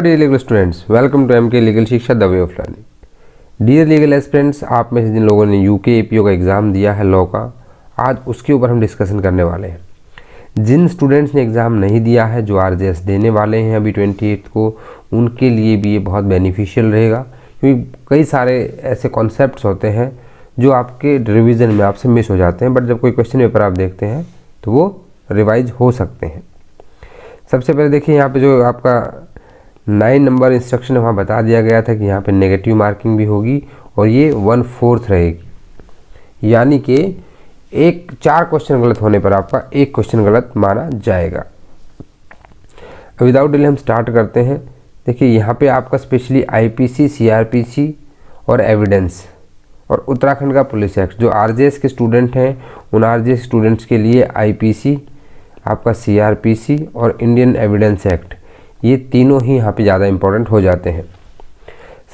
Hello dear legal students, welcome to MK legal Shiksha the way of learning. Dear legal aspirants, आप में से जिन लोगों ने यूके एपीओ का एग्ज़ाम दिया है लॉ का, आज उसके ऊपर हम डिस्कशन करने वाले हैं। जिन स्टूडेंट्स ने एग्ज़ाम नहीं दिया है, जो आरजेएस देने वाले हैं अभी 28 को, उनके लिए भी ये बहुत बेनिफिशियल रहेगा, क्योंकि कई सारे ऐसे कॉन्सेप्ट्स होते हैं जो आपके रिवीजन में आपसे मिस हो जाते हैं, बट जब कोई क्वेश्चन पेपर आप देखते हैं तो वो रिवाइज हो सकते हैं। सबसे पहले देखिए, यहाँ पे जो आपका 9 नंबर इंस्ट्रक्शन वहाँ बता दिया गया था कि यहाँ पे नेगेटिव मार्किंग भी होगी और ये 1/4 रहेगी, यानी कि 4 क्वेश्चन गलत होने पर आपका 1 क्वेश्चन गलत माना जाएगा। विदाउट डिले हम स्टार्ट करते हैं। देखिए, यहाँ पे आपका स्पेशली आईपीसी, सीआरपीसी और एविडेंस और उत्तराखंड का पुलिस एक्ट, जो आरजेएस के स्टूडेंट हैं उन आरजेएस स्टूडेंट्स के लिए आईपीसी, आपका सीआरपीसी और इंडियन एविडेंस एक्ट, ये तीनों ही यहाँ पे ज़्यादा इंपॉर्टेंट हो जाते हैं।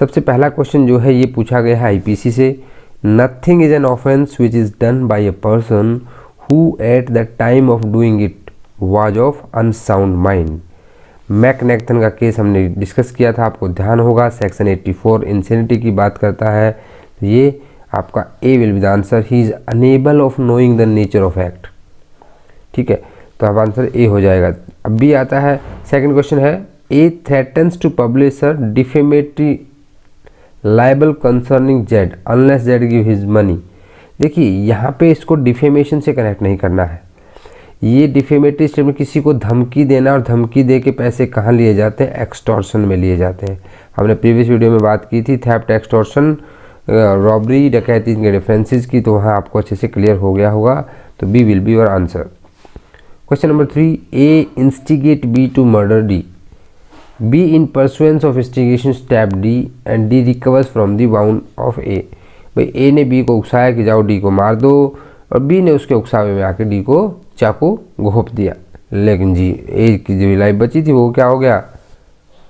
सबसे पहला क्वेश्चन जो है ये पूछा गया है आईपीसी से, nothing is an offence which is done by a person who at the time of doing it was of unsound mind. McNaghten का केस हमने डिस्कस किया था, आपको ध्यान होगा, सेक्शन 84 इंसेनिटी की बात करता है। तो ये आपका A will be the answer, he is unable of knowing the nature of act. ठीक है, तो अब आंसर ए हो जाएगा। अब भी आता है, सेकंड क्वेश्चन है, A threatens to publish a defamatory libel concerning Z unless Z give his money. देखिए, यहाँ पे इसको डिफेमेशन से कनेक्ट नहीं करना है। ये डिफेमेटरी स्टेटमेंट किसी को धमकी देना, और धमकी दे के पैसे कहाँ लिए जाते हैं? एक्सटॉर्शन में लिए जाते हैं। हमने प्रीवियस वीडियो में बात की थी थेफ्ट, एक्सटॉर्शन, रॉबरी, डकैती के डिफरेंसेस की, तो वहाँ आपको अच्छे से क्लियर हो गया होगा। तो B will be your answer. Question number 3, A instigate B to murder D. B in pursuance of instigation stab D and D recovers from the wound of A. भाई A ने B को उकसाया कि जाओ D को मार दो, और B ने उसके उकसावे में आके D को चाकू घोंप दिया, लेकिन जी A की जो लाइफ बची थी वो क्या हो गया?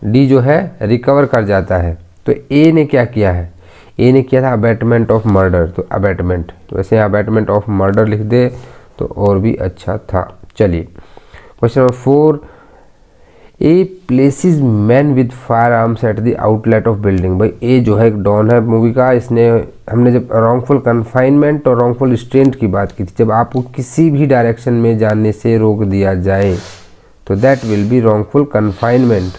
D जो है रिकवर कर जाता है। तो A ने क्या किया है? A ने किया था अबैटमेंट ऑफ मर्डर। तो अबैटमेंट, वैसे अबैटमेंट ऑफ मर्डर लिख दे तो और भी अच्छा था। चलिए, question number 4, A places man with fire arms at the outlet of building. भाई ए जो है एक डॉन है मूवी का, इसने, हमने जब रॉन्गफुल कन्फाइनमेंट और रॉन्गफुल रिस्ट्रेंट की बात की थी, जब आपको किसी भी डायरेक्शन में जाने से रोक दिया जाए तो that will be wrongful confinement,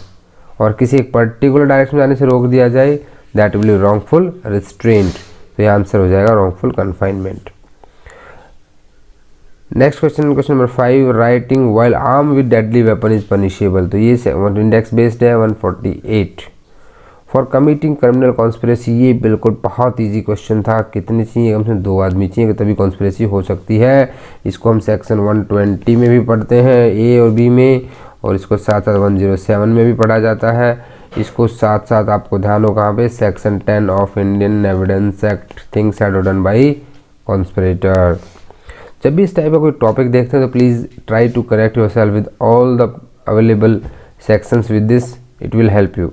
और किसी एक पर्टिकुलर डायरेक्शन में जाने से रोक दिया जाए that will be wrongful restraint. तो ये आंसर हो जाएगा wrongful confinement. Next question, question number 5, writing while arm with deadly weapon is punishable. तो ये इंडेक्स बेस्ड है 148। फॉर कमिटिंग क्रिमिनल कॉन्स्पिरेसी, ये बिल्कुल बहुत इजी क्वेश्चन था। कितने चाहिए? कम से कम 2 आदमी चाहिए तभी कॉन्स्पिरेसी हो सकती है। इसको हम सेक्शन 120 में भी पढ़ते हैं ए और बी में, और इसको साथ साथ 107 में भी पढ़ा जाता है। इसको साथ साथ आपको ध्यान हो कहाँ पे? Section 10 of Indian evidence act, things that were done by conspirator. जब भी इस टाइप का कोई टॉपिक देखते हैं तो please try to correct yourself with all the available sections, with this it will help you.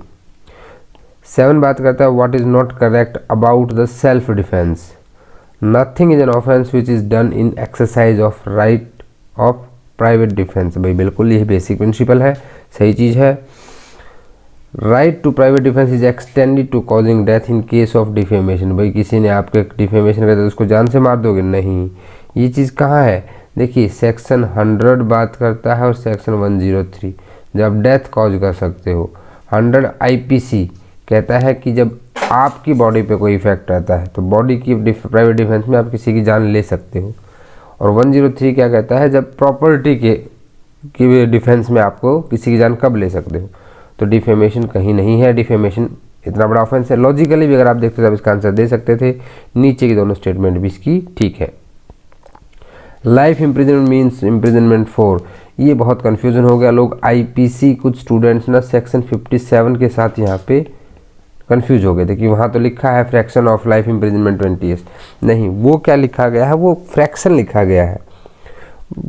7 बात करता है, what is not correct about the self defence. Nothing is an offence which is done in exercise of right of private defence. भाई बिल्कुल यही basic principle है, सही चीज़ है। Right to private defence is extended to causing death in case of defamation. भाई किसी ने आपके डिफेमेशन कर दिया तो उसको जान से मार दोगे? नहीं। ये चीज़ कहाँ है? देखिए, सेक्शन 100 बात करता है और सेक्शन 103 जब डेथ कॉज कर सकते हो। 100 आईपीसी कहता है कि जब आपकी बॉडी पे कोई इफेक्ट आता है तो बॉडी की प्राइवेट डिफेंस में आप किसी की जान ले सकते हो। और 103 क्या कहता है? जब प्रॉपर्टी की डिफेंस में आपको किसी की जान कब ले सकते हो। तो डिफेमेशन कहीं नहीं है, डिफेमेशन इतना बड़ा ऑफेंस है। लॉजिकली भी अगर आप देखते तो आप इसका आंसर दे सकते थे। नीचे की दोनों स्टेटमेंट भी इसकी ठीक है। Life imprisonment means imprisonment for, ये बहुत कन्फ्यूजन हो गया लोग। आईपीसी कुछ स्टूडेंट्स ना सेक्शन 57 के साथ यहाँ पे कन्फ्यूज हो गए थे कि वहाँ तो लिखा है fraction of life imprisonment 20 years. नहीं, वो क्या लिखा गया है? वो फ्रैक्शन लिखा गया है।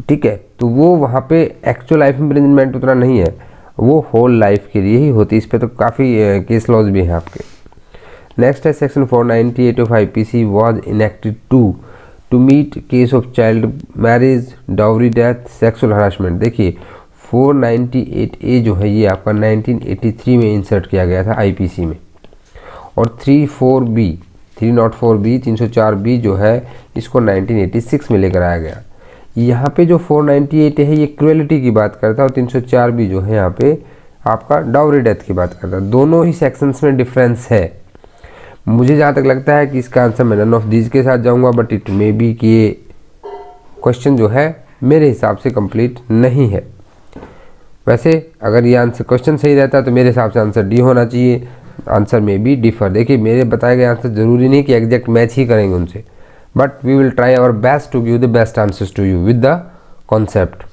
ठीक है, तो वो वहाँ पे एक्चुअल लाइफ इम्प्रिजनमेंट उतना नहीं है, वो होल लाइफ के लिए ही होती है। इस पर तो काफ़ी केस लॉज भी हैं आपके। नेक्स्ट है section 498 of IPC was enacted to meet case of child marriage, dowry death, sexual harassment. देखिए, 498A जो है ये आपका 1983 में इंसर्ट किया गया था आईपीसी में, और 304B 304B जो है इसको 1986 में लेकर आया गया। यहाँ पे जो 498 है ये क्रुएलिटी की बात करता है, और 304B जो है यहाँ पे आपका डाउरी डेथ की बात करता है। दोनों ही सेक्शंस में डिफरेंस है। मुझे जहाँ तक लगता है कि इसका आंसर मैं नन ऑफ दीज के साथ जाऊँगा, बट इट मे बी कि ये क्वेश्चन जो है मेरे हिसाब से कंप्लीट नहीं है। वैसे अगर ये आंसर क्वेश्चन सही रहता है तो मेरे हिसाब से आंसर डी होना चाहिए। आंसर में भी डिफर। देखिए मेरे बताए गए आंसर जरूरी नहीं कि एग्जैक्ट मैच ही करेंगे उनसे, but we will try our best to give the best answers to you with the concept.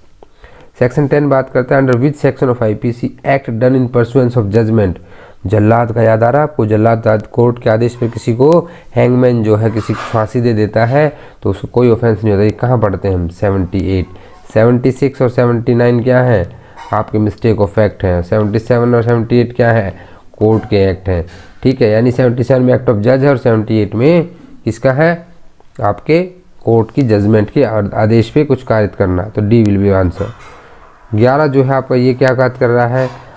Section 10 बात करता है under which section of IPC act done in pursuance of judgment. जल्लाद का याद आ रहा है आपको? जल्लाद कोर्ट के आदेश पर किसी को हैंगमैन जो है किसी को फांसी दे देता है तो उसको कोई ऑफेंस नहीं होता। ये कहाँ पढ़ते हैं हम? 78, 76 और 79 क्या है? आपके मिस्टेक ऑफ फैक्ट हैं। 77 और 78 क्या है? कोर्ट के एक्ट हैं। ठीक है, यानी 77 में एक्ट ऑफ जज है और 78 में किसका है? आपके कोर्ट की जजमेंट के आदेश पे कुछ कारित करना। तो डी विल बी आंसर। 11 जो है आपका ये क्या बात कर रहा है?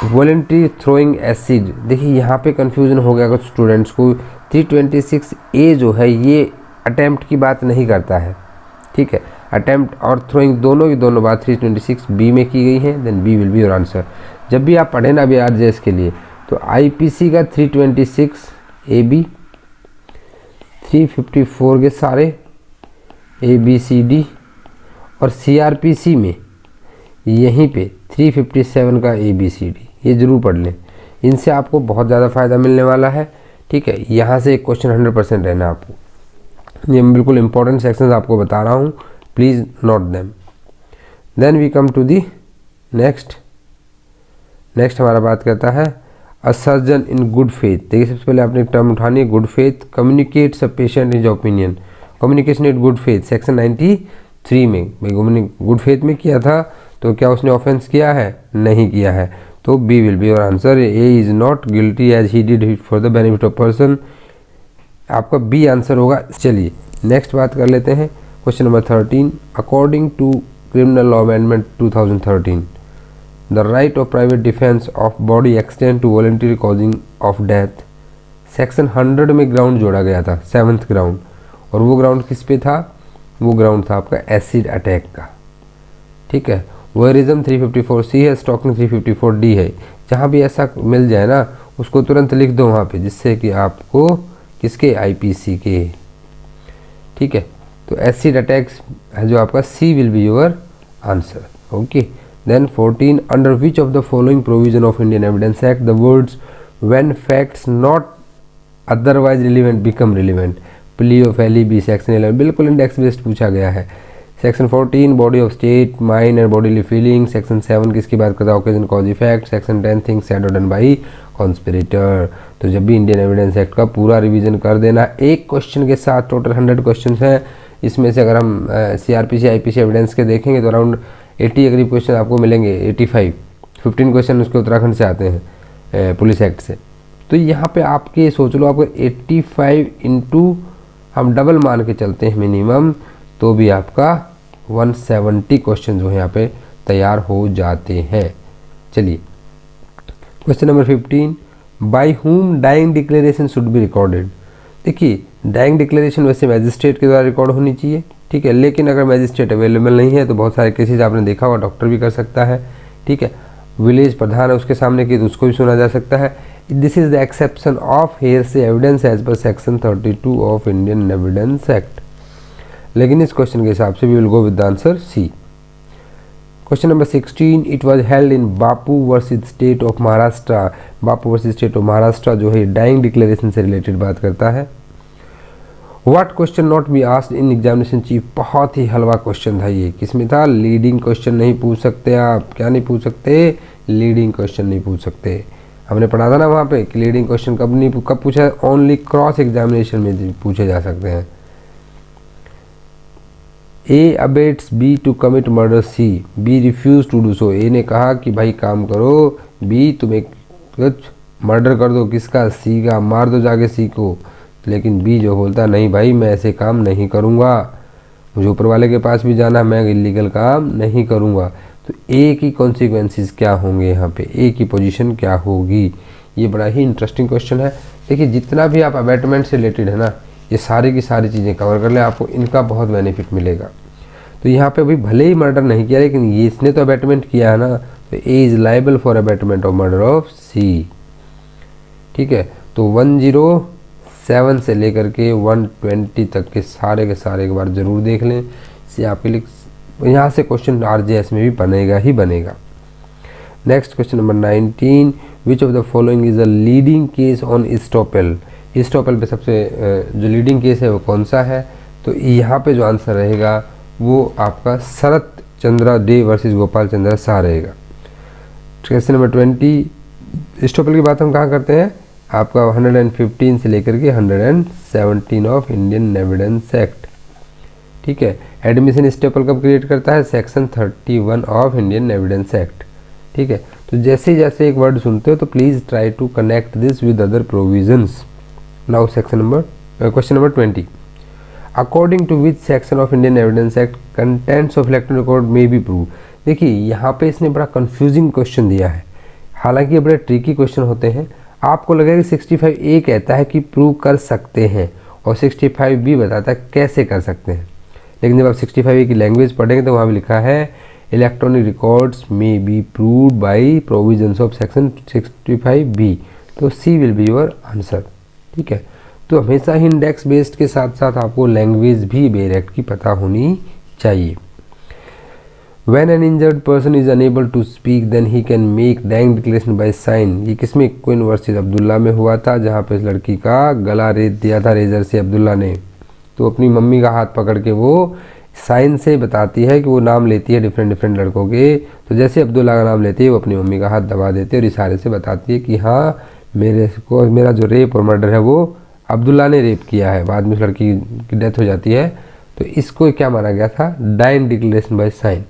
Voluntary throwing acid. देखिए यहाँ पे कंफ्यूजन हो गया कुछ स्टूडेंट्स को। 326A जो है ये अटेम्प्ट की बात नहीं करता है। ठीक है, अटेम्प्ट और थ्रोइंग दोनों की दोनों बात 326B में की गई है। Then B will be your answer. जब भी आप पढ़े ना अभी आरजेएस के लिए तो आईपीसी का 326AB 354 के सारे ABCD और सीआरपीसी में यहीं पे 357 का ABCD ये जरूर पढ़ लें। इनसे आपको बहुत ज़्यादा फ़ायदा मिलने वाला है। ठीक है, यहाँ से एक क्वेश्चन 100% रहना आपको। ये बिल्कुल इंपॉर्टेंट सेक्शंस आपको बता रहा हूँ, please note them. Then we come to the next हमारा बात करता है a surgeon in good faith. देखिए सबसे पहले आपने एक टर्म उठानी है, good faith. Communicates a patient his opinion. Communication in good faith section 93 में। भाई गुड फेथ में किया था तो क्या उसने ऑफेंस किया है? नहीं किया है। तो B will be your answer. A is not guilty as he did for the benefit of person. आपका बी आंसर होगा। चलिए नेक्स्ट बात कर लेते हैं। Question number 13। According to criminal law amendment 2013 the right of private defence of body extend to voluntary causing of death. Section 100 में ground जोड़ा गया था, 7th ग्राउंड, और वो ग्राउंड किस पे था? वो ग्राउंड था आपका एसिड अटैक का। ठीक है, वोयरिज्म 354C है, स्टॉकिंग 354D है। जहाँ भी ऐसा मिल जाए ना उसको तुरंत लिख दो वहाँ पे, जिससे कि आपको किसके? आईपीसी के। ठीक है, तो एसिड अटैक्स है जो आपका C will be your answer. Okay, then 14 under which of the following provision of Indian evidence act the words when facts not otherwise relevant become relevant. Plea of LEB section 11 बिल्कुल index based पूछा गया है। Section 14 body of state mind and bodily feeling. Section 7 किसकी बात करता है? Occasion cause effect. Section 10 things said और done by conspirator. तो जब भी इंडियन एविडेंस एक्ट का पूरा रिवीजन कर देना एक क्वेश्चन के साथ। टोटल 100 क्वेश्चन हैं। इसमें से अगर हम CRPC IPC एविडेंस के देखेंगे तो अराउंड 80 करीब क्वेश्चन आपको मिलेंगे। 85 15 क्वेश्चन उसके उत्तराखंड से आते हैं पुलिस एक्ट से। तो यहाँ पे आपके सोच लो आपको 85 इंटू हम डबल मान के चलते हैं मिनिमम, तो भी आपका 170 क्वेश्चन जो है यहाँ पे तैयार हो जाते हैं। चलिए question number 15 by whom dying declaration should be recorded. देखिए डाइंग डिक्लेरेशन वैसे मैजिस्ट्रेट के द्वारा रिकॉर्ड होनी चाहिए। ठीक है, लेकिन अगर मैजिस्ट्रेट अवेलेबल नहीं है तो बहुत सारे केसेस आपने देखा होगा डॉक्टर भी कर सकता है। ठीक है, विलेज प्रधान है उसके सामने की तो उसको भी सुना जा सकता है। This is the exception of hearsay evidence as per section 32 of Indian evidence act. लेकिन इस क्वेश्चन के हिसाब से we will go with the answer C. Question number 16 it was held in Bapu versus state of Maharashtra. Bapu versus state of Maharashtra जो है dying declaration से related बात करता है। What question not be asked in examination chief. बहुत ही हलवा क्वेश्चन था ये। किसमें था? लीडिंग क्वेश्चन नहीं पूछ सकते आप। क्या नहीं पूछ सकते? लीडिंग क्वेश्चन नहीं पूछ सकते। हमने पढ़ा था ना वहाँ पे कि लीडिंग क्वेश्चन कब पूछा? ओनली क्रॉस एग्जामिनेशन में पूछे जा सकते हैं। A abets B to commit murder C, B refuse to do so. A ने कहा कि भाई काम करो, बी तुम एक कुछ मर्डर कर दो, किसका? सी का, मार दो जाके सी को। लेकिन बी जो बोलता नहीं भाई मैं ऐसे काम नहीं करूँगा, मुझे ऊपर वाले के पास भी जाना, मैं इलीगल काम नहीं करूँगा। तो ए की कॉन्सिक्वेंसेस क्या होंगे, यहाँ पे ए की पोजीशन क्या होगी, ये बड़ा ही इंटरेस्टिंग क्वेश्चन है। देखिए जितना भी आप अबैटमेंट से रिलेटेड है ना, ये सारी की सारी चीज़ें कवर कर लें, आपको इनका बहुत बेनिफिट मिलेगा। तो यहाँ पे अभी भले ही मर्डर नहीं किया, लेकिन ये इसने तो अबैटमेंट किया है ना, तो A is liable for abetment of murder of C. ठीक है, तो 107 से लेकर के 120 तक के सारे एक बार ज़रूर देख लें, इसे आपके लिए यहाँ से क्वेश्चन आरजेएस में भी बनेगा ही बनेगा। Next question number 19, which of the following is a leading case on estoppel. Estoppel पे सबसे जो लीडिंग केस है वो कौन सा है, तो यहाँ पे जो आंसर रहेगा वो आपका शरत चंद्रा डे वर्सेस गोपाल चंद्रा शाह रहेगा। क्वेश्चन नंबर 20, इस्टॉपेल की बात हम कहाँ करते हैं, आपका 115 से लेकर के 117 ऑफ इंडियन एविडेंस एक्ट। ठीक है, एडमिशन इस्टॉपेल कब क्रिएट करता है, section 31 of Indian evidence act. ठीक है, तो जैसे जैसे एक वर्ड सुनते हो तो please try to connect this with other provisions. Now question number 20, according to which section of Indian evidence act contents of electronic record may be prove. देखिए यहाँ पे इसने बड़ा कंफ्यूजिंग क्वेश्चन दिया है, हालांकि ये बड़े ट्रिकी क्वेश्चन होते हैं। आपको लगेगा कि 65A कहता है कि प्रूव कर सकते हैं और 65B बताता है कैसे कर सकते हैं, लेकिन जब आप 65A की लैंग्वेज पढ़ेंगे तो वहाँ भी लिखा है electronic records may be proved bye provisions of section 65B, तो सी विल बी योर आंसर। ठीक है, तो हमेशा ही इंडेक्स बेस्ड के साथ साथ आपको लैंग्वेज भी बेरेक्ट की पता होनी चाहिए। When an injured person is unable to speak, then he can make dying declaration by sign। ये किसमें, क्वीन वर्सेस अब्दुल्ला में हुआ था, जहाँ पे इस लड़की का गला रेत दिया था रेजर से अब्दुल्ला ने, तो अपनी मम्मी का हाथ पकड़ के वो साइन से बताती है कि वो नाम लेती है डिफरेंट लड़कों के, तो जैसे अब्दुल्ला का नाम लेती है वो अपनी मम्मी का हाथ दबा देती है और इशारे से बताती है कि हाँ मेरा जो रेप और मर्डर है वो अब्दुल्ला ने रेप किया है। बाद में उस लड़की की डेथ हो जाती है, तो इसको क्या माना गया था, dying declaration by sign.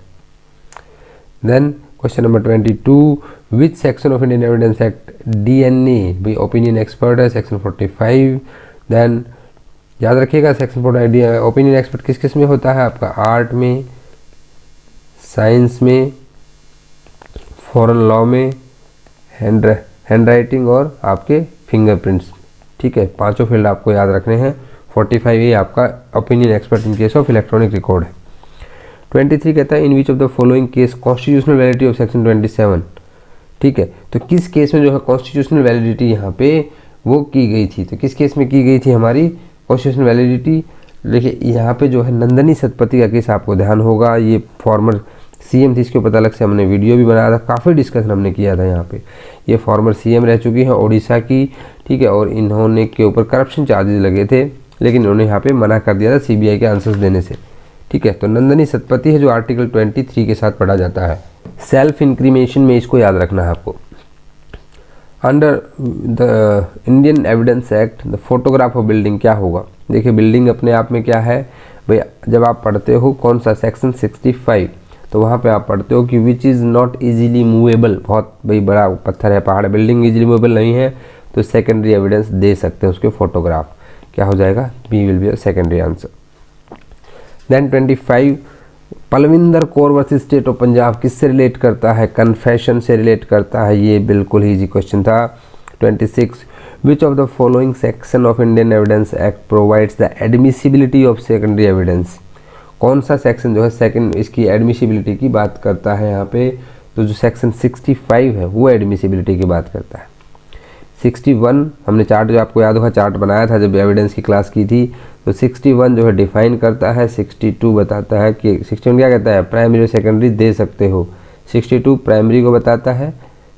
Then question number 22, which section of Indian evidence act DNA भाई ओपिनियन एक्सपर्ट है, सेक्शन 45। देन याद रखिएगा सेक्शन 45 ओपिनियन एक्सपर्ट किस किस में होता है, आपका आर्ट में, साइंस में, फॉरेन लॉ में, हैंड राइटिंग और आपके फिंगरप्रिंट्स। ठीक है, पांचों फील्ड आपको याद रखने हैं। 45A आपका opinion expert in case of electronic record है। 23 कहता है in which of the following case constitutional validity of section 27। ठीक है, तो किस केस में जो है कॉन्स्टिट्यूशनल वैलिडिटी यहाँ पे वो की गई थी, तो किस केस में की गई थी हमारी कॉन्स्टिट्यूशनल वैलिडिटी। देखिए यहाँ पे जो है नंदनी सतपथी का केस आपको ध्यान होगा, ये फॉर्मर CM थी, इसके ऊपर अलग से हमने वीडियो भी बनाया था, काफ़ी डिस्कशन हमने किया था यहाँ पे। ये फॉर्मर CM रह चुकी हैं उड़ीसा की। ठीक है, और इन्होंने के ऊपर करप्शन चार्जेस लगे थे, लेकिन इन्होंने यहाँ पे मना कर दिया था CBI के आंसर्स देने से। ठीक है, तो नंदनी सतपथी है जो आर्टिकल 23 के साथ पढ़ा जाता है। सेल्फ इंक्रीमेशन में इसको याद रखना है आपको। Under the Indian evidence act the photograph of building क्या होगा। देखिए बिल्डिंग अपने आप में क्या है भाई, जब आप पढ़ते हो कौन सा सेक्शन 65, तो वहाँ पे आप पढ़ते हो कि which is not easily movable, बहुत भाई बड़ा पत्थर है, पहाड़, बिल्डिंग इजीली मूवेबल नहीं है, तो सेकेंडरी एविडेंस दे सकते हैं उसके फोटोग्राफ। क्या हो जाएगा, B will be a secondary answer. Then 25, Palvinder Kaur versus state of Punjab किससे रिलेट करता है, कन्फेशन से रिलेट करता है, ये बिल्कुल ही इजी क्वेश्चन था। 26, विच of the following section of Indian evidence act provides the admissibility of secondary evidence. कौन सा सेक्शन जो है सेकंड इसकी एडमिसिबिलिटी की बात करता है यहाँ पे, तो जो सेक्शन 65 है वो एडमिसिबिलिटी की बात करता है। 61 हमने चार्ट जो आपको याद होगा चार्ट बनाया था जब एविडेंस की क्लास की थी, तो 61 जो है डिफाइन करता है, 62 बताता है कि 61 क्या कहता है, प्राइमरी और सेकेंडरी दे सकते हो, 62 प्राइमरी को बताता है,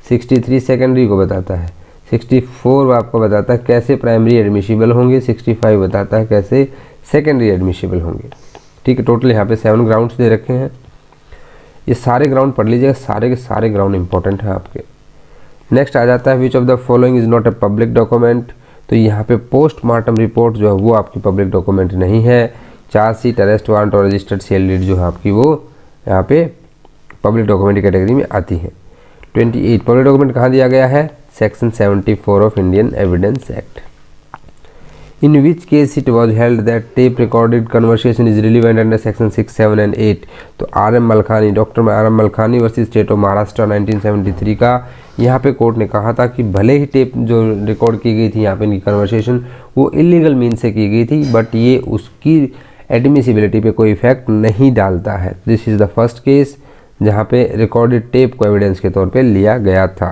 63 सेकेंडरी को बताता है, 64 आपको बताता है कैसे प्राइमरी एडमिसिबल होंगे, 65 बताता है कैसे सेकेंडरी एडमिसिबल होंगे। ठीक है, टोटल यहाँ पे 7 ग्राउंड्स दे रखे हैं, ये सारे ग्राउंड पढ़ लीजिएगा, सारे के सारे ग्राउंड इंपॉर्टेंट हैं आपके। नेक्स्ट आ जाता है which of the following is not a public document, तो यहाँ पे पोस्टमार्टम रिपोर्ट जो है वो आपकी पब्लिक डॉक्यूमेंट नहीं है। चार्जशीट, अरेस्ट वारंट और रजिस्टर्ड सेल डीड जो है आपकी वो यहाँ पे पब्लिक डॉक्यूमेंट की कैटेगरी में आती है। 28 पब्लिक डॉक्यूमेंट कहाँ दिया गया है, section 74 of Indian evidence act. In which case it was held that tape recorded conversation is relevant under section 6, 7 and 8। तो RM Malkhani, doctor RM Malkhani versus state of Maharashtra 1973 का यहाँ पे कोर्ट ने कहा था कि भले ही टेप जो रिकॉर्ड की गई थी यहाँ पे इनकी कन्वर्सेशन वो इलीगल मीन से की गई थी, बट ये उसकी एडमिसिबिलिटी पे कोई इफेक्ट नहीं डालता है। This is the first case जहाँ पे रिकॉर्डेड टेप को एविडेंस के तौर पे लिया गया था।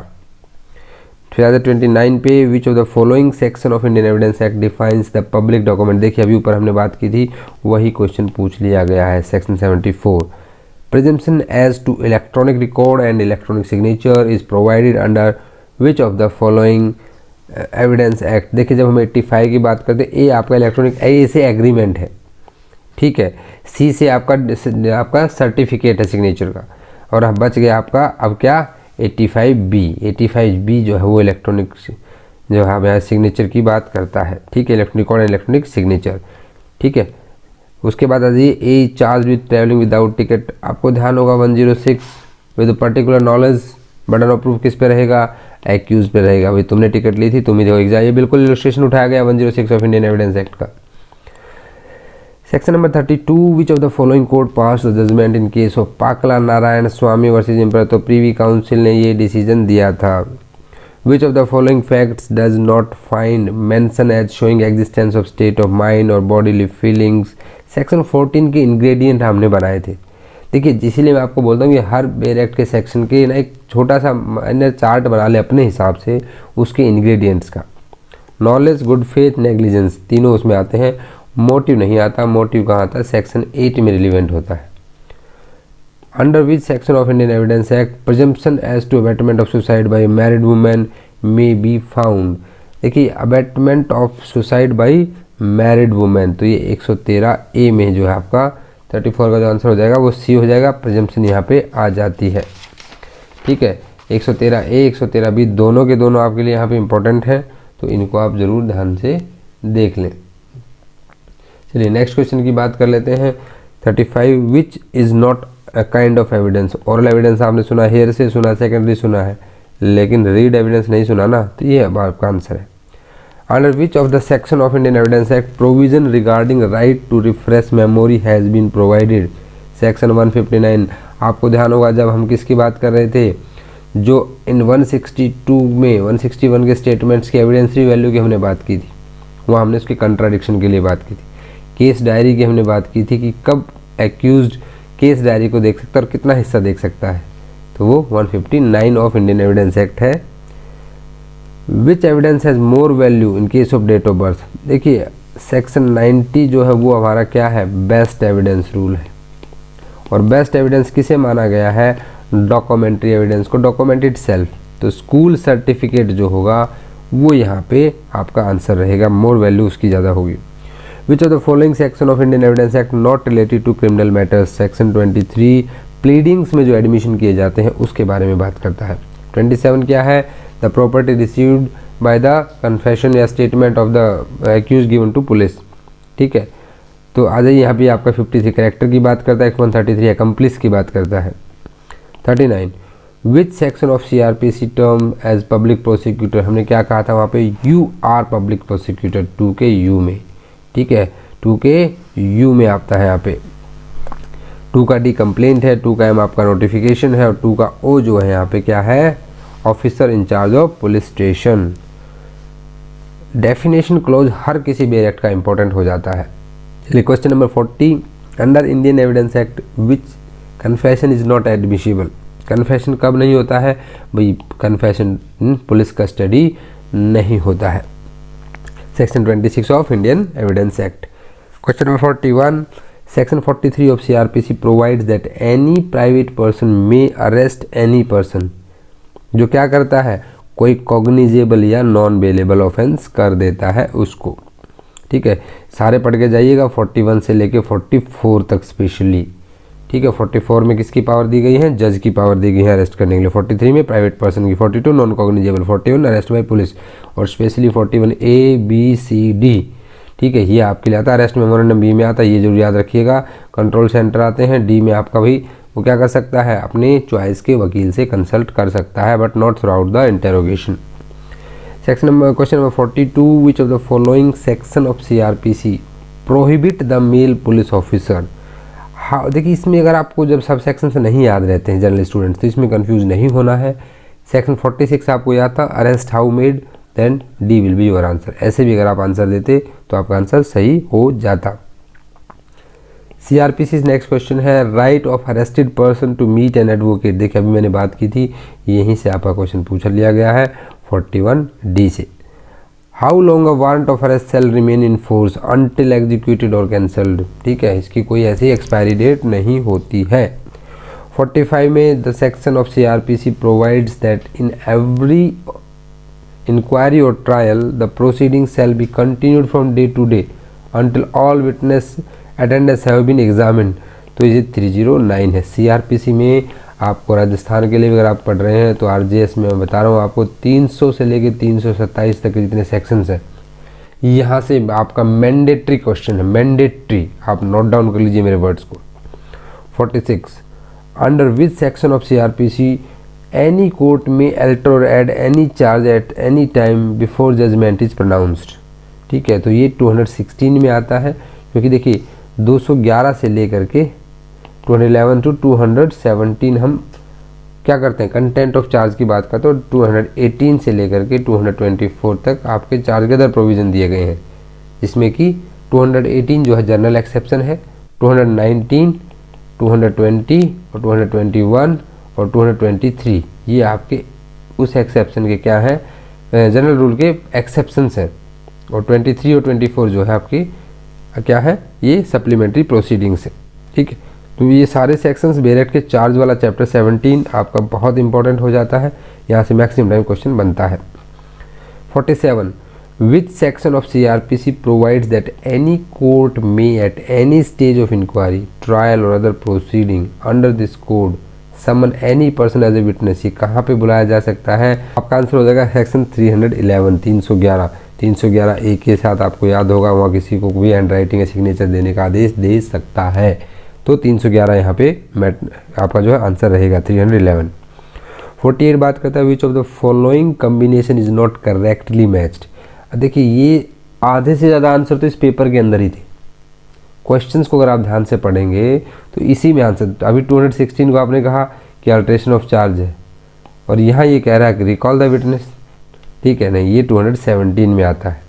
2029 पे विच of the following section of Indian evidence act defines the public document. देखिए अभी ऊपर हमने बात की थी वही क्वेश्चन पूछ लिया गया है। Section 74 presumption as to electronic record and electronic signature is provided under which of the following evidence act. देखिए जब हम 85 की बात करते हैं, ए आपका इलेक्ट्रॉनिक ए से एग्रीमेंट है, ठीक है, सी से आपका सर्टिफिकेट है सिग्नेचर का, और अब बच गया आपका अब क्या 85B जो है वो इलेक्ट्रॉनिक जो है यहाँ सिग्नेचर की बात करता है, ठीक है, इलेक्ट्रॉनिक और इलेक्ट्रॉनिक सिग्नेचर, ठीक है। उसके बाद आ जाइए ए charge with travelling without ticket. आपको ध्यान होगा 106 with particular knowledge, burden of proof किस पे रहेगा, एक्यूज पे रहेगा। भाई तुमने टिकट ली थी, तुम ही देखो, ये बिल्कुल इलस्ट्रेशन उठाया गया 106 ऑफ इंडियन एविडेंस एक्ट का। Section number 32 which of the following court pass the judgment in case of Pakala Narayana Swami versus emperor. तो प्रीवी काउंसिल ने ये डिसीजन दिया था। Which of the following facts does not find mention as showing existence of state of mind और bodily feelings. Section 14 के ingredient हमने बनाए थे। देखिए इसीलिए मैं आपको बोलता हूँ कि हर बेयर एक्ट के सेक्शन के ना एक छोटा सा चार्ट बना ले अपने हिसाब से उसके इंग्रेडिएंट्स का। नॉलेज, गुड फेथ, नेग्लिजेंस तीनों उसमें आते हैं। मोटिव नहीं आता, मोटिव कहाँ आता है, सेक्शन 8 में रिलीवेंट होता है। Under which section of Indian evidence act presumption as to abetment of suicide by married women may be found. देखिए abetment of suicide by married women, तो ये 113A में जो है आपका 34 का जो आंसर हो जाएगा वो सी हो जाएगा। प्रिजम्पशन यहाँ पे आ जाती है, ठीक है। 113A 113B दोनों के दोनों आपके लिए यहाँ पे इंपॉर्टेंट है, तो इनको आप ज़रूर ध्यान से देख लें। चलिए नेक्स्ट क्वेश्चन की बात कर लेते हैं। 35 which is not a kind of evidence. Oral evidence आपने सुना, हेयर से सुना, सेकेंडरी सुना है, लेकिन रीड एविडेंस नहीं सुना ना, तो ये अब आपका आंसर है। Under which of the section of Indian evidence act provision regarding right to refresh memory has been provided. Section 159। आपको ध्यान होगा जब हम किसकी बात कर रहे थे, जो इन 162 में 161 के स्टेटमेंट्स की एविडेंसरी वैल्यू की हमने बात की थी, वहाँ हमने उसके कंट्राडिक्शन के लिए बात की थी। केस डायरी की हमने बात की थी कि कब एक्यूज्ड केस डायरी को देख सकता है और कितना हिस्सा देख सकता है, तो वो 159 ऑफ इंडियन एविडेंस एक्ट है। Which evidence has more value in case of date of birth. देखिए सेक्शन 90 जो है वो हमारा क्या है, बेस्ट एविडेंस रूल है, और बेस्ट एविडेंस किसे माना गया है, डॉक्यूमेंट्री एविडेंस को, डॉक्यूमेंट इटसेल्फ। तो स्कूल सर्टिफिकेट जो होगा वो यहाँ पे आपका आंसर रहेगा, मोर वैल्यू उसकी ज़्यादा होगी। Which of the following section of Indian evidence act not related to criminal matters. Section 23 pleadings में जो एडमिशन किए जाते हैं उसके बारे में बात करता है। 27 क्या है, the property received by the confession या statement of the accused given to police, ठीक है। तो आ जाइए यहाँ पे आपका 53 कैरेक्टर की बात करता है, 133 एक्म्प्लिस की बात करता है। 39 which section of CRPC term as public prosecutor. हमने क्या कहा था वहाँ पे, यू आर पब्लिक प्रोसिक्यूटर, 2 के यू में, ठीक है, 2 के यू में आता है यहाँ पे। 2 का डी कंप्लेंट है, 2 का एम आपका नोटिफिकेशन है, और 2 का ओ जो है यहाँ पे क्या है, officer in charge of police station. Definition clause हर किसी बेयर एक्ट का इंपॉर्टेंट हो जाता है। चलिए question number 40 under Indian evidence act which confession is not admissible. Confession कब नहीं होता है भाई, कन्फेशन पुलिस कस्टडी नहीं होता है। Section 26 of Indian evidence act. Question number 41 section 43 of CRPC provides that any private person may arrest any person. जो क्या करता है, कोई कॉग्निजेबल या नॉन बेलेबल ऑफेंस कर देता है उसको, ठीक है। सारे पढ़ के जाइएगा 41 से लेके 44 तक स्पेशली, ठीक है। 44 में किसकी पावर दी गई है, जज की पावर दी गई है अरेस्ट करने के लिए। 43 में प्राइवेट पर्सन की, 42 non cognizable, 41 arrest by police, और स्पेशली 41 ABCD, ठीक है। ये आपके लिए आता है। अरेस्ट मेमोरेंडम बी में आता है, ये जरूर याद रखिएगा। कंट्रोल सेंटर आते हैं डी में आपका, भाई वो क्या कर सकता है, अपने चॉइस के वकील से कंसल्ट कर सकता है, but not throughout the interrogation. Question number 42, which of the following section of CRPC prohibit the male police officer. हाँ देखिए, इसमें अगर आपको जब सब सेक्शन से नहीं याद रहते हैं जनरल स्टूडेंट्स, तो इसमें कंफ्यूज नहीं होना है। सेक्शन 46 आपको याद था, arrest how made, then D will be your answer. ऐसे भी अगर आप आंसर देते तो आपका आंसर सही हो जाता। CRPC नेक्स्ट क्वेश्चन है, right of arrested person to meet an advocate. देखिए अभी मैंने बात की थी, यहीं से आपका क्वेश्चन पूछ लिया गया है 41D से। How long a warrant of arrest shall remain in force until executed और कैंसल्ड। ठीक है, इसकी कोई ऐसी एक्सपायरी डेट नहीं होती है। 45 में the section of CRPC provides that in every inquiry और trial the proceeding shall be continued from day to day until all witness attendance have been examined। तो ये 309 है। CRPC में आपको राजस्थान के लिए अगर आप पढ़ रहे हैं तो RJS में मैं बता रहा हूँ आपको 300 से लेके 327 तक के जितने सेक्शंस हैं, यहाँ से आपका मैंडेटरी क्वेश्चन है, मैंडेटरी। आप नोट डाउन कर लीजिए मेरे वर्ड्स को। 46 under which section of CRPC any court में अल्टर और add any charge at any time before judgment is pronounced. ठीक है, तो ये 216 में आता है, क्योंकि देखिए 211 से लेकर के 211 टू 217 हम क्या करते हैं, कंटेंट ऑफ चार्ज की बात करते हैं। 218 से लेकर के 224 तक आपके चार्ज के अंदर प्रोविज़न दिए गए हैं, जिसमें कि 218 जो है जनरल एक्सेप्शन है, 219, 220 और 221 और 223 ये आपके उस एक्सेप्शन के क्या है, जनरल रूल के एक्सेप्शंस हैं। और 23 और 24 जो है आपकी क्या है, ये सप्लीमेंट्री प्रोसीडिंग्स है। ठीक है, तो ये सारे सेक्शंस बेरेट के चार्ज वाला चैप्टर 17 आपका बहुत इंपॉर्टेंट हो जाता है, यहाँ से मैक्सिमम टाइम क्वेश्चन बनता है। 47 which section of CRPC provides that any court में at any stage of inquiry trial और other proceeding under this code summon any person as a witness. ये कहाँ पे बुलाया जा सकता है, आपका आंसर हो जाएगा सेक्शन 311 311 ए के साथ आपको याद होगा, वहाँ किसी को भी हैंड राइटिंग या सिग्नेचर देने का आदेश दे सकता है, तो 311 यहाँ पे आपका जो है आंसर रहेगा 311। 48 बात करता है which of the following combination is not correctly matched. देखिए ये आधे से ज़्यादा आंसर तो इस पेपर के अंदर ही थे। क्वेश्चंस को अगर आप ध्यान से पढ़ेंगे तो इसी में आंसर, अभी 216 को आपने कहा कि अल्ट्रेशन ऑफ चार्ज है, और यहाँ ये कह रहा है कि रिकॉल द विटनेस। ठीक है, नहीं ये 217 में आता है।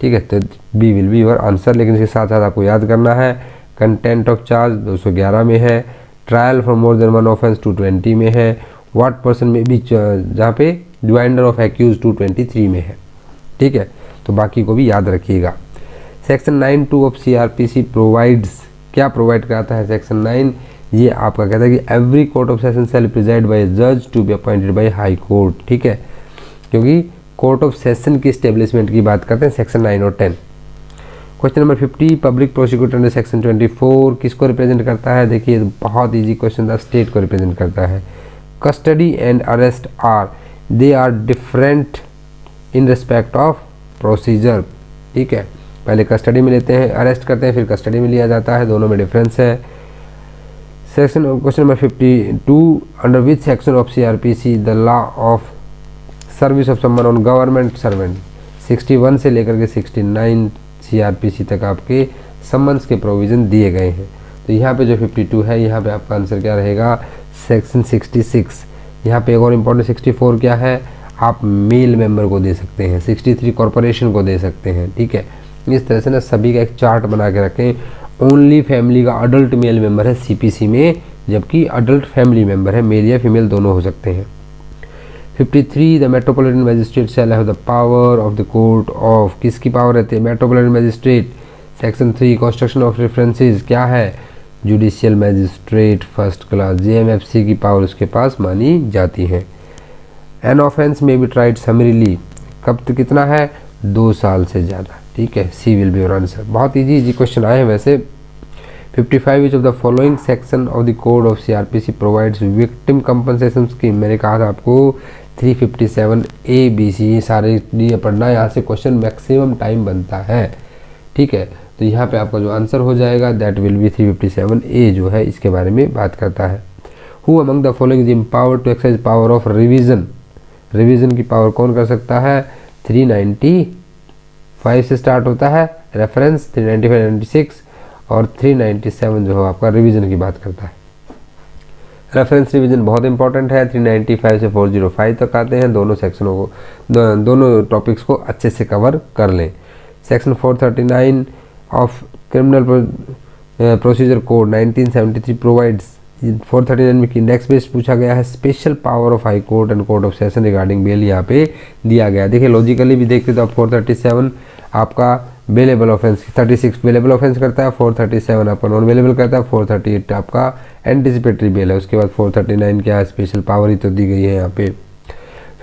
ठीक है, तो B will be your answer. लेकिन इसके साथ साथ आपको याद करना है कंटेंट ऑफ चार्ज 211 में है, trial for more than one offence 220 में है, व्हाट पर्सन में भी जहाँ पे ज्वाइंडर ऑफ एक्यूज 223 में है। ठीक है, तो बाकी को भी याद रखिएगा। सेक्शन 9(2) ऑफ CRPC प्रोवाइड्स, क्या प्रोवाइड कराता है सेक्शन 9, ये आपका कहता है कि every court of session shall preside by जज to be appointed by high court. ठीक है, क्योंकि कोर्ट ऑफ सेशन की स्टेब्लिशमेंट की बात करते हैं सेक्शन 9 और 10। Question number 50 public prosecutor under section 24 किसको रिप्रेजेंट करता है। देखिए बहुत इजी क्वेश्चन था, स्टेट को रिप्रेजेंट करता है। Custody and arrest they are different in respect of procedure. ठीक है, पहले कस्टडी में लेते हैं, अरेस्ट करते हैं, फिर कस्टडी में लिया जाता है, दोनों में डिफरेंस है। Question number 52 under which section of CRPC the law of service of someone on government servant 61 से लेकर के 69 CRPC तक आपके समन्स के प्रोविज़न दिए गए हैं। तो यहाँ पे जो 52 है, यहाँ पे आपका आंसर क्या रहेगा, सेक्शन 66। यहाँ पे एक और इम्पोर्टेंट 64 क्या है, आप मेल मेंबर को दे सकते हैं, 63 कॉरपोरेशन को दे सकते हैं। ठीक है, इस तरह से ना सभी का एक चार्ट बना के रखें। ओनली फैमिली का अडल्ट मेल मेंबर है CPC में, जबकि अडल्ट फैमिली मेंबर है, मेल या फीमेल दोनों हो सकते हैं। 53 the metropolitan magistrate shall have the power of the court of, किसकी पावर रहती है, metropolitan magistrate. Section 3 construction of references क्या है, judicial magistrate first class, JMFC की पावर उसके पास मानी जाती है। एन ऑफेंस में बी ट्राइड समरीली, कब तक कितना है, 2 साल से ज़्यादा। ठीक है, C will be your answer. बहुत इजी क्वेश्चन आए हैं वैसे। 55 विच of the following section of the code of CRPC provides victim compensation scheme. मैंने कहा था आपको 357 ABC सारे लिए पढ़ना, यहाँ से क्वेश्चन मैक्सिमम टाइम बनता है। ठीक है, तो यहाँ पे आपका जो आंसर हो जाएगा दैट विल बी 357A जो है इसके बारे में बात करता है। Who among the following is empowered to exercise power of revision. Revision की पावर कौन कर सकता है, 395 से स्टार्ट होता है रेफरेंस, 395, 96 और 397 जो है आपका रिवीजन की बात करता है। रेफरेंस रिवीजन बहुत इंपॉर्टेंट है, 395 से 405 तक आते हैं। दोनों सेक्शनों को दोनों टॉपिक्स को अच्छे से कवर कर लें। Section 439 of criminal procedure code 1973 provides, 439 में इंडेक्स बेस्ड पूछा गया है। Special power of high court and court of session regarding bail यहाँ पे दिया गया है। देखिए लॉजिकली भी देखते तो आप 437 आपका बेलेबल ऑफेंस, 36 बेलेबल ऑफेंस करता है, 437 आपका नॉन बेलेबल करता है, 438 आपका एंटिसिपेटरी बेल है। उसके बाद 439 क्या है, स्पेशल पावर ही तो दी गई है यहाँ पे।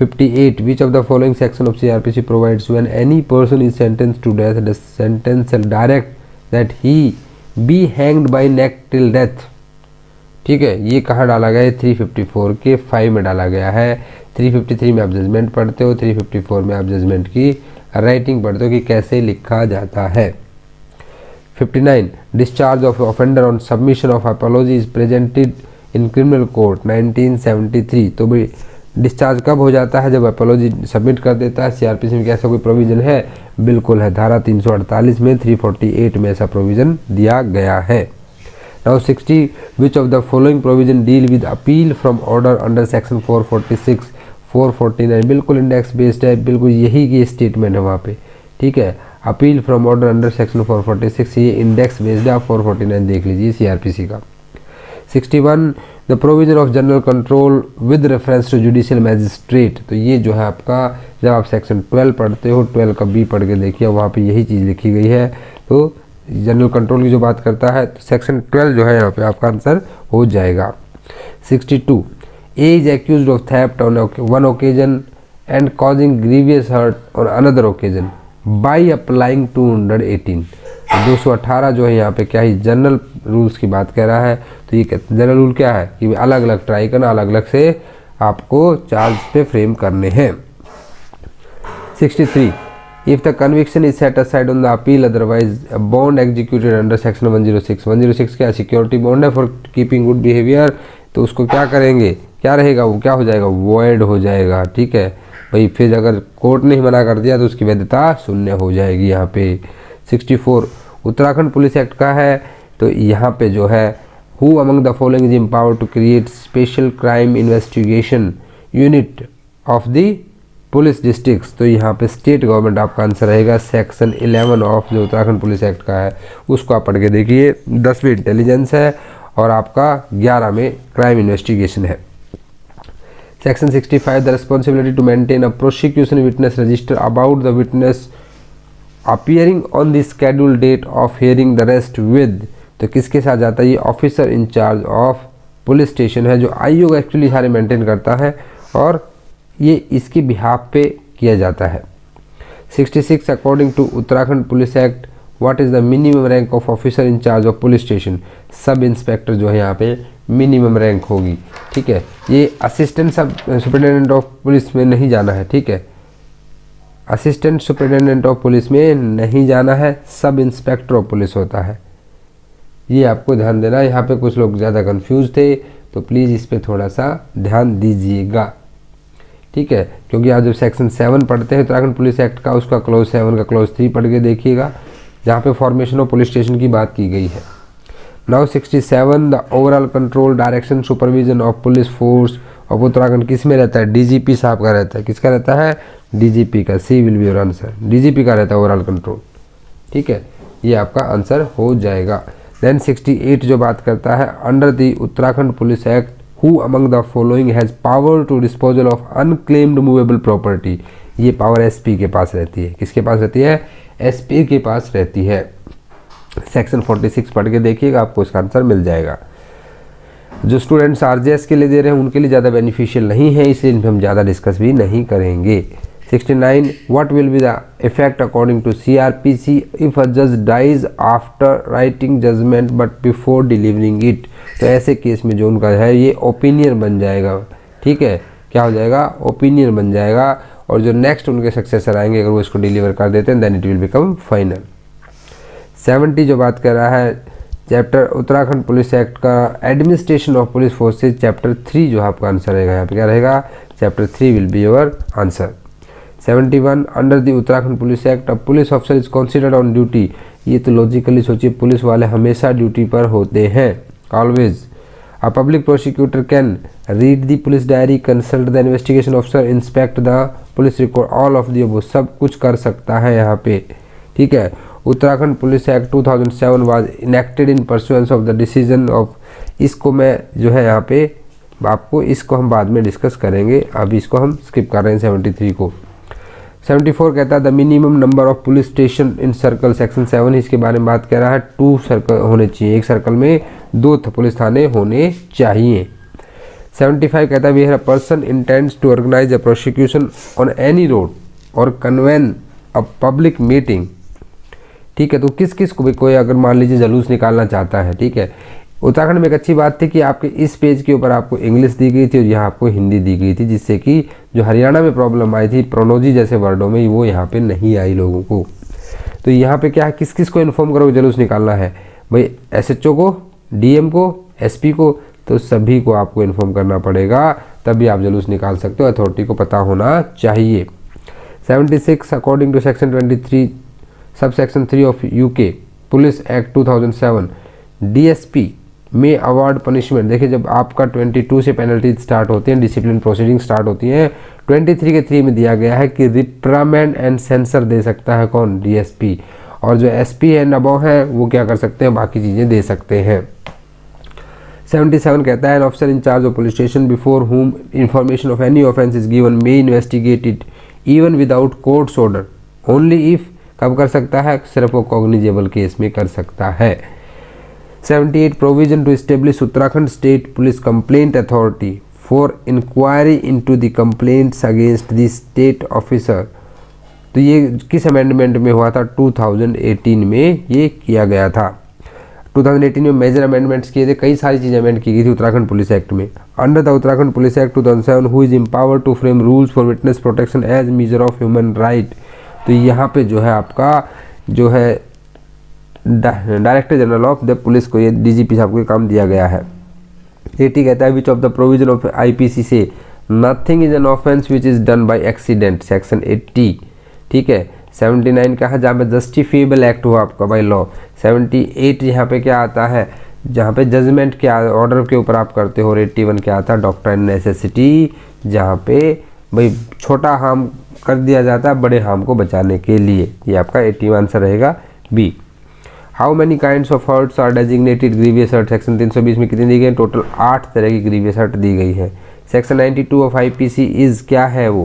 58 which of the following section of CRPC provides when any person is sentence to death the sentence shall direct that he be hanged by neck till death. ठीक है, ये कहाँ डाला गया है, 354 के 5 में डाला गया है। 353 में आप जजमेंट पढ़ते हो, 354 में आप जजमेंट की राइटिंग पढ़ते हो कि कैसे लिखा जाता है। 59 discharge of offender on submission of apology is presented in criminal court 1973। तो भाई डिस्चार्ज कब हो जाता है, जब अपॉलॉजी सबमिट कर देता है। CRPC में कैसा कोई प्रोविज़न है, बिल्कुल है, धारा 348 में 348 में ऐसा प्रोविज़न दिया गया है। Now 60 which of the following provision deal with appeal from order under section 446 449, बिल्कुल इंडेक्स बेस्ड है, बिल्कुल यही की स्टेटमेंट है वहाँ पे। ठीक है, appeal from order under section 446 ये इंडेक्स बेस्ड है, आप 449 देख लीजिए CRPC का। 61 the provision of general control with reference to judicial magistrate, तो ये जो है आपका जब आप सेक्शन 12 पढ़ते हो, 12 का B पढ़ के देखिए वहाँ पे यही चीज़ लिखी गई है। तो जनरल कंट्रोल की जो बात करता है तो सेक्शन 12 जो है यहाँ पे आपका आंसर हो जाएगा। 62 is accused of theft on one occasion and causing grievous hurt on another occasion by applying 218। 218 जो है यहाँ पे क्या है, जनरल रूल्स की बात कर रहा है। तो ये जनरल रूल क्या है कि अलग अलग ट्राई करना, अलग अलग से आपको चार्ज पे फ्रेम करने हैं। 63 if the conviction is set aside on the appeal otherwise a bond executed under section 106 106 क्या सिक्योरिटी बॉन्ड है फॉर कीपिंग गुड बिहेवियर, तो उसको क्या करेंगे, क्या रहेगा वो, क्या हो जाएगा, वॉइड हो जाएगा। ठीक है भाई, फिर अगर कोर्ट ने ही मना कर दिया तो उसकी वैधता शून्य हो जाएगी यहाँ पे। 64 उत्तराखंड पुलिस एक्ट का है, तो यहाँ पे जो है who among the following is empowered to create special crime investigation unit of the police districts, तो यहाँ पे स्टेट गवर्नमेंट आपका आंसर रहेगा। सेक्शन 11 ऑफ जो उत्तराखंड पुलिस एक्ट का है उसको आप पढ़ के देखिए। 10 में इंटेलिजेंस है और आपका 11 में क्राइम इन्वेस्टिगेशन है। Section 65 the responsibility to maintain a prosecution witness register about the witness appearing on the schedule date of hearing the rest with, तो किसके साथ जाता है, ये officer in charge of police station है जो आयोग एक्चुअली सारे मेंटेन करता है और ये इसके बिहाफ पे किया जाता है। 66 according to Uttarakhand police act what is the minimum rank of officer in charge of police station, sub inspector जो है यहाँ पे मिनिमम रैंक होगी। ठीक है, ये assistant sub superintendent of police में नहीं जाना है। ठीक है, असिस्टेंट सुपरिटेंडेंट ऑफ पुलिस में नहीं जाना है, सब इंस्पेक्टर ऑफ पुलिस होता है। ये आपको ध्यान देना, यहाँ पे कुछ लोग ज़्यादा कंफ्यूज थे तो प्लीज़ इस पर थोड़ा सा ध्यान दीजिएगा। ठीक है, क्योंकि आप जब सेक्शन 7 पढ़ते हैं उत्तराखंड पुलिस एक्ट का, उसका क्लॉज 7 का क्लॉज 3 पढ़ के देखिएगा जहाँ पे फॉर्मेशन ऑफ पुलिस स्टेशन की बात की गई है। Now 67 the overall control direction supervision of police force of Uttarakhand किस में रहता है, DGP साहब का रहता है। किसका रहता है, DGP का। C will be your answer, DGP का रहता है ओवरऑल कंट्रोल। ठीक है, ये आपका आंसर हो जाएगा। देन 68 जो बात करता है under the Uttarakhand police act Who among the following has power to disposal of unclaimed movable property, ये पावर SP के पास रहती है। किसके पास रहती है, SP के पास रहती है। सेक्शन 46 पढ़ के देखिएगा, आपको इसका आंसर मिल जाएगा। जो स्टूडेंट्स RJS के लिए दे रहे हैं उनके लिए ज़्यादा बेनिफिशियल नहीं है, इसलिए इन पर हम ज़्यादा डिस्कस भी नहीं करेंगे। 69 what will be the effect according to CRPC if a judge dies after writing judgment but before delivering it, तो ऐसे केस में जो उनका है ये ओपिनियन बन जाएगा। ठीक है, क्या हो जाएगा, ओपिनियन बन जाएगा, और जो नेक्स्ट उनके सक्सेसर आएंगे अगर वो इसको डिलीवर कर देते हैं then it will become final. 70 जो बात कर रहा है चैप्टर उत्तराखंड पुलिस एक्ट का administration of police forces, chapter 3 जो आपका आंसर रहेगा यहाँ पे क्या रहेगा, chapter 3 will be your answer. 71 under the Uttarakhand police act a police officer is considered on duty. ये तो लॉजिकली सोचिए, पुलिस वाले हमेशा ड्यूटी पर होते हैं, always. A public prosecutor can read the police diary, consult the investigation officer, inspect the police record, all of the above, सब कुछ कर सकता है यहाँ पे, ठीक है। Uttarakhand police act 2007 was enacted in pursuance of the decision of, इसको मैं जो है यहाँ पे आपको, इसको हम बाद में डिस्कस करेंगे, अभी इसको हम स्किप कर रहे हैं 73 को। 74 कहता है the minimum number of police station in circle, section 7 इसके बारे में बात कर रहा है, 2 सर्कल होने चाहिए, एक सर्कल में 2 पुलिस थाने होने चाहिए। 75 कहता है where a person intends to organise a prosecution on any road और कन्वेन अ पब्लिक मीटिंग, ठीक है। तो किस किस को भी कोई अगर मान लीजिए जुलूस निकालना चाहता है, ठीक है। उत्तराखंड में एक अच्छी बात थी कि आपके इस पेज के ऊपर आपको इंग्लिश दी गई थी और यहाँ आपको हिंदी दी गई थी, जिससे कि जो हरियाणा में प्रॉब्लम आई थी प्रोनोजी जैसे वर्डों में, वो यहाँ पे नहीं आई लोगों को। तो यहाँ पे क्या है, किस किस को इन्फॉर्म करोगे जुलूस निकालना है भाई, SHO को, DM को, SP को, तो सभी को आपको इन्फॉर्म करना पड़ेगा, तभी आप जुलूस निकाल सकते हो, अथॉरिटी को पता होना चाहिए। 76 according to section 23 sub section 3 of UK police act 2007 DSP में अवार्ड पनिशमेंट, देखिए जब आपका 22 से पेनल्टी स्टार्ट होती हैं, डिसिप्लिन प्रोसीडिंग स्टार्ट होती हैं, 23 के 3 में दिया गया है कि रिप्रामेंड एंड सेंसर दे सकता है कौन, DSP, और जो SP एंड अबव है वो क्या कर सकते हैं, बाकी चीज़ें दे सकते हैं। 77 कहता है an officer in charge of police station before whom information of any offence is given may investigate it even without court's order only if, कब कर सकता है, सिर्फ वो कॉग्निजेबल केस में कर सकता है। 78 provision to establish Uttarakhand state police complaint authority for inquiry into the complaints against the state officer, तो ये किस अमेंडमेंट में हुआ था, 2018 में ये किया गया था। 2018 में मेजर अमेंडमेंट्स किए थे, कई सारी चीज़ें अमेंड की गई थी उत्तराखंड पुलिस एक्ट में। Under the Uttarakhand police act 2007 who is empowered to frame rules for witness protection as measure of human right, तो यहाँ पे जो है आपका जो है director general of the police को, ये DGP साहब को ये काम दिया गया है। 80 कहता है which of the provision of IPC से nothing is an offence which is done by accident, section 80, ठीक है। 79 का है जहाँ पे जस्टिफिएबल एक्ट हुआ आपका बाय लॉ। 78 यहाँ पे क्या आता है, जहाँ पे जजमेंट के ऑर्डर के ऊपर आप करते हो। और 81 क्या आता है, डॉक्ट्राइन नेसेसिटी, जहाँ पे भाई छोटा हार्म कर दिया जाता है बड़े हार्म को बचाने के लिए, ये आपका 81 आंसर रहेगा B. How many kinds of hurts are designated grievous hurt, section 320 में कितनी दी गई, टोटल 8 तरह की ग्रीवियस हर्ट दी गई है। सेक्शन 92 ऑफ IPC इज क्या है वो,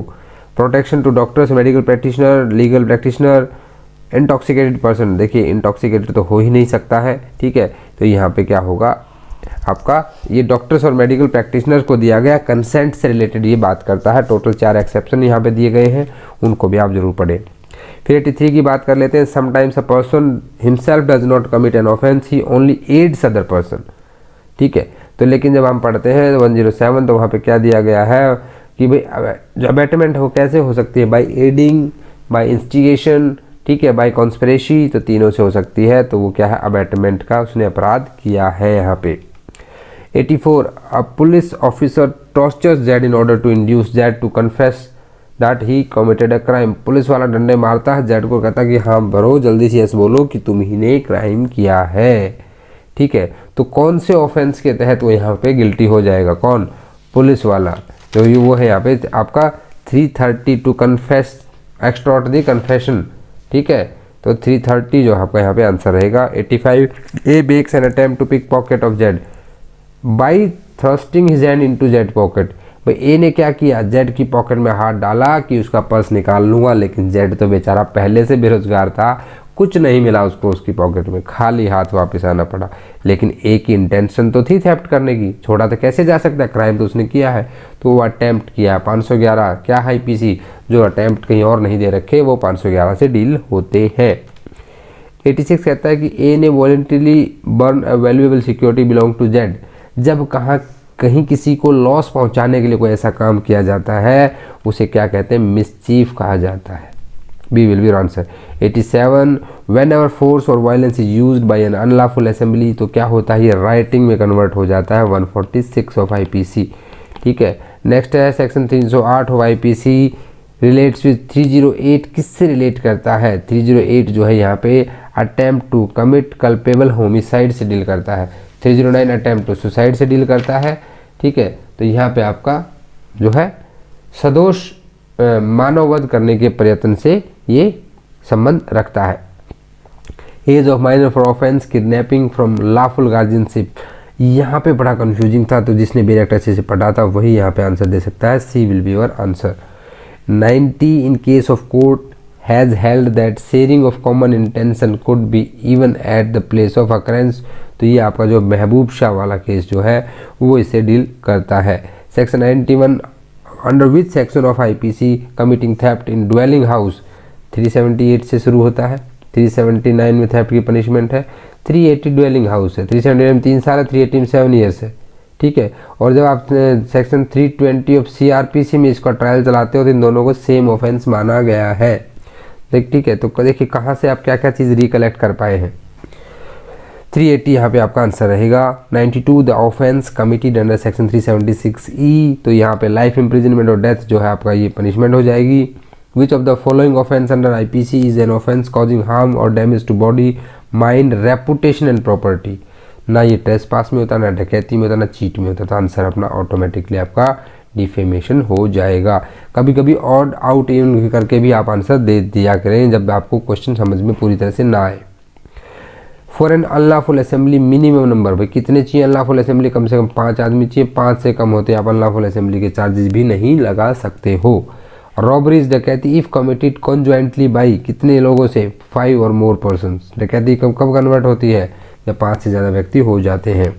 protection to doctors, medical practitioner, legal practitioner, intoxicated person, देखिए इंटॉक्सिकेटेड तो हो ही नहीं सकता है, ठीक है। तो यहाँ पे क्या होगा आपका, ये डॉक्टर्स और मेडिकल प्रैक्टिशनर को दिया गया, कंसेंट से रिलेटेड ये बात करता है। टोटल 4 एक्सेप्शन यहाँ पे दिए गए हैं, उनको भी आप जरूर पढ़ें। फिर 83 की बात कर लेते हैं। Sometimes a person himself does not commit an offence, he only aids other person, ठीक है। तो लेकिन जब हम पढ़ते हैं 107 तो वहाँ पे क्या दिया गया है कि भाई जो अबैटमेंट हो कैसे हो सकती है, बाय एडिंग, बाय इंस्टिगेशन, ठीक है, बाय कॉन्स्पिरेसी, तो तीनों से हो सकती है, तो वो क्या है, अबैटमेंट का उसने अपराध किया है यहाँ पे। 84 a police officer tortures Z in order to induce Z to confess that he committed a crime, police वाला डंडे मारता है जेड को, कहता है कि हाँ बरो जल्दी से यस बोलो कि तुम ही ने क्राइम किया है, ठीक है। तो कौन से ऑफेंस के तहत वो यहाँ पे गिल्टी हो जाएगा, कौन, पुलिस वाला, तो ये वो है यहाँ पे आपका 330 to confess extort the confession, ठीक है। तो 330 जो आपका यहाँ पे आंसर रहेगा। 85 A makes an attempt to pick pocket of Z by thrusting his hand into Z pocket, भाई ए ने क्या किया, जेड की पॉकेट में हाथ डाला कि उसका पर्स निकाल लूंगा, लेकिन जेड तो बेचारा पहले से बेरोजगार था, कुछ नहीं मिला उसको उसकी पॉकेट में, खाली हाथ वापस आना पड़ा। लेकिन ए की इंटेंशन तो थी थेफ्ट करने की, छोड़ा तो कैसे जा सकता है, क्राइम तो उसने किया है, तो वो अटैम्प्ट किया। 511 क्या है IPC, जो अटैम्प्ट कहीं और नहीं दे रखे वो 511 से डील होते हैं। 86 कहता है कि ए ने voluntarily burn a valuable security belong to Z, जब कहीं किसी को लॉस पहुंचाने के लिए कोई ऐसा काम किया जाता है उसे क्या कहते हैं, मिसचीफ कहा जाता है। B will be answer. 87 whenever force और violence is used by an unlawful assembly, तो क्या होता है, ये राइटिंग में कन्वर्ट हो जाता है। 146 ऑफ IPC, ठीक है। नेक्स्ट है section 308 of IPC relates with 308 किससे रिलेट करता है? 308 जो है यहाँ पे attempt to commit culpable homicide से डील करता है। 309 अटेम्प्ट टू सुसाइड से डील करता है। ठीक है, तो यहाँ पे आपका जो है सदोष मानववध करने के प्रयत्न से ये संबंध रखता है। Age of minor for offence kidnapping from lawful guardianship, यहाँ पे बड़ा कंफ्यूजिंग था, तो जिसने डायरेक्ट अच्छे से पढ़ा था वही यहाँ पे आंसर दे सकता है। C will be your answer. 90 in case of court has held that sharing of common intention could be even at the place of occurrence, तो ये आपका जो महबूब शाह वाला केस जो है वो इसे डील करता है। Section 91 under which section of IPC committing theft in dwelling house, 378 से शुरू होता है। 379 में थेफ्ट की पनिशमेंट है। 380 ड्वेलिंग हाउस है। 379 में 3 साल है, 380 में 7 ईयर्स है। ठीक है, और जब आप सेक्शन 320 ऑफ सीआरपीसी में इसका ट्रायल चलाते हो तो इन दोनों को सेम ऑफेंस माना गया है। ठीक है, तो देखिए कहाँ से आप क्या क्या चीज़ रिकलेक्ट कर पाए हैं। 380 यहाँ पे आपका आंसर रहेगा। 92 the offence committed under section 376E, तो यहाँ पे लाइफ इम्प्रिजनमेंट और डेथ जो है आपका ये पनिशमेंट हो जाएगी। Which of the following offence under IPC is an offence causing harm और damage to body mind reputation and property, ना ये ट्रेसपास में होता, ना डकैती में होता, ना चीट में होता, तो आंसर अपना ऑटोमेटिकली आपका डिफेमेशन हो जाएगा। कभी कभी ऑड आउट इन करके भी आप आंसर दे दिया करें जब आपको क्वेश्चन समझ में पूरी तरह से ना आए। For an unlawful assembly minimum number, भाई कितने चाहिए अनलॉफुल असेंबली? कम से कम 5 आदमी चाहिए। 5 से कम होते आप अनलॉफुल असेंबली के चार्जेस भी नहीं लगा सकते हो। रॉबरीज डकैती इफ कमिटेड कॉन्जॉइंटली बाई, कितने लोगों से? 5 और मोर पर्सन्स। डकैती कब कब कन्वर्ट होती है? जब 5 से ज़्यादा व्यक्ति हो जाते हैं।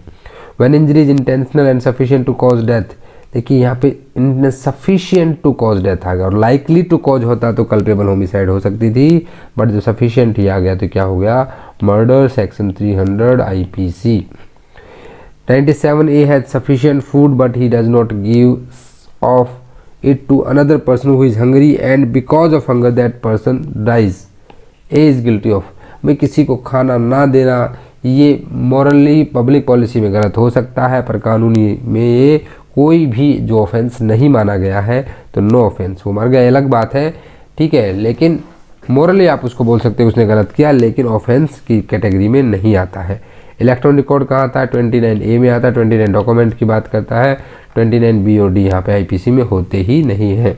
When injuries intentional and sufficient to cause death, देखिए यहाँ पे सफिशिएंट टू कॉज डेथ आ गया, और लाइकली टू कॉज होता तो कल्पेबल होमिसाइड हो सकती थी, बट जो सफिशिएंट ही आ गया तो क्या हो गया? Murder, section 300 IPC. 97A has sufficient food but he does not give of it to another person who is hungry and because of hunger that person dies, A is guilty of, भाई किसी को खाना ना देना ये morally public policy में गलत हो सकता है, पर कानूनी में ये कोई भी जो ऑफेंस नहीं माना गया है तो नो ऑफेंस। वो मर गया अलग बात है, ठीक है, लेकिन मॉरली आप उसको बोल सकते हो उसने गलत किया, लेकिन ऑफेंस की कैटेगरी में नहीं आता है। इलेक्ट्रॉनिक रिकॉर्ड कहाँ आता है? 29A में आता है। 29 डॉक्यूमेंट की बात करता है। 29B और D यहाँ पे आईपीसी में होते ही नहीं है।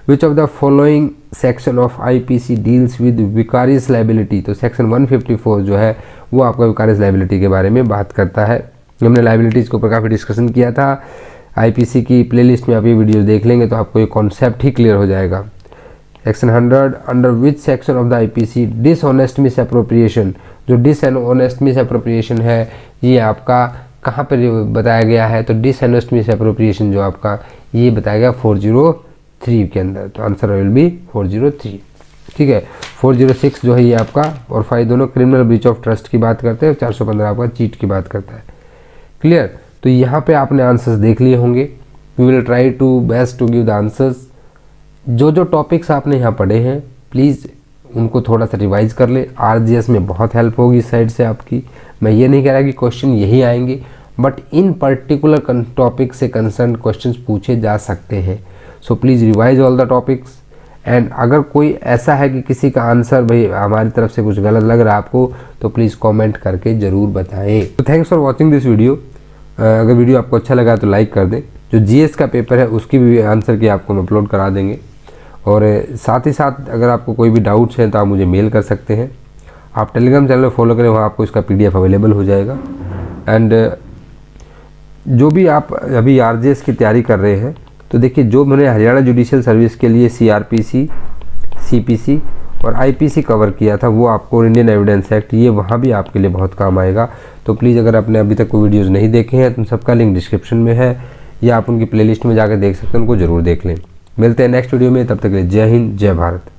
Which of the following section of IPC deals with vicarious liability, तो सेक्शन 154 जो है वो आपका विकारियस लाइबिलिटी के बारे में बात करता है। हमने लाइबिलिटीज़ के ऊपर काफ़ी डिस्कशन किया था। आईपीसी की प्लेलिस्ट में आप ये वीडियो देख लेंगे तो आपको ये कॉन्सेप्ट ही क्लियर हो जाएगा। Section 100 under which section of the IPC dishonest miss appropriation, जो डिसऑनेस्ट मिस अप्रोप्रिएशन है ये आपका कहाँ पर बताया गया है? तो डिसऑनेस्ट मिस अप्रोप्रिएशन जो आपका ये बताया गया 403 के अंदर, तो आंसर विल बी 403। ठीक है, 406 जो है ये आपका और 5 दोनों क्रिमिनल ब्रीच ऑफ ट्रस्ट की बात करते हैं। 415 आपका चीट की बात करता है। क्लियर, तो यहाँ पे आपने आंसर्स देख लिए होंगे। We will try to best to give the answers. जो जो टॉपिक्स आपने यहाँ पढ़े हैं प्लीज़ उनको थोड़ा सा रिवाइज कर ले। आरजीएस में बहुत हेल्प होगी इस साइड से आपकी। मैं ये नहीं कह रहा कि क्वेश्चन यही आएंगे, बट इन पर्टिकुलर टॉपिक से कंसर्न क्वेश्चंस पूछे जा सकते हैं। So please revise all the topics. And अगर कोई ऐसा है कि किसी का आंसर भाई हमारी तरफ से कुछ गलत लग रहा है आपको, तो प्लीज़ कमेंट करके ज़रूर बताएं। तो thanks for watching this video. अगर वीडियो आपको अच्छा लगा तो लाइक कर दें। जो जीएस का पेपर है उसकी भी आंसर की आपको हम अपलोड करा देंगे, और साथ ही साथ अगर आपको कोई भी डाउट्स हैं तो आप मुझे मेल कर सकते हैं। आप टेलीग्राम चैनल फॉलो करें, वहाँ आपको इसका PDF अवेलेबल हो जाएगा। एंड जो भी आप अभी आरजीएस की तैयारी कर रहे हैं, तो देखिए जो मैंने हरियाणा जुडिशियल सर्विस के लिए सीआरपीसी, सीपीसी और आईपीसी कवर किया था, वो आपको इंडियन एविडेंस एक्ट, ये वहाँ भी आपके लिए बहुत काम आएगा। तो प्लीज़ अगर आपने अभी तक कोई वीडियोज़ नहीं देखे हैं तो उन सबका लिंक डिस्क्रिप्शन में है, या आप उनकी प्लेलिस्ट में जाकर देख सकते हैं, उनको ज़रूर देख लें। मिलते हैं नेक्स्ट वीडियो में, तब तक के लिए जय हिंद, जय भारत।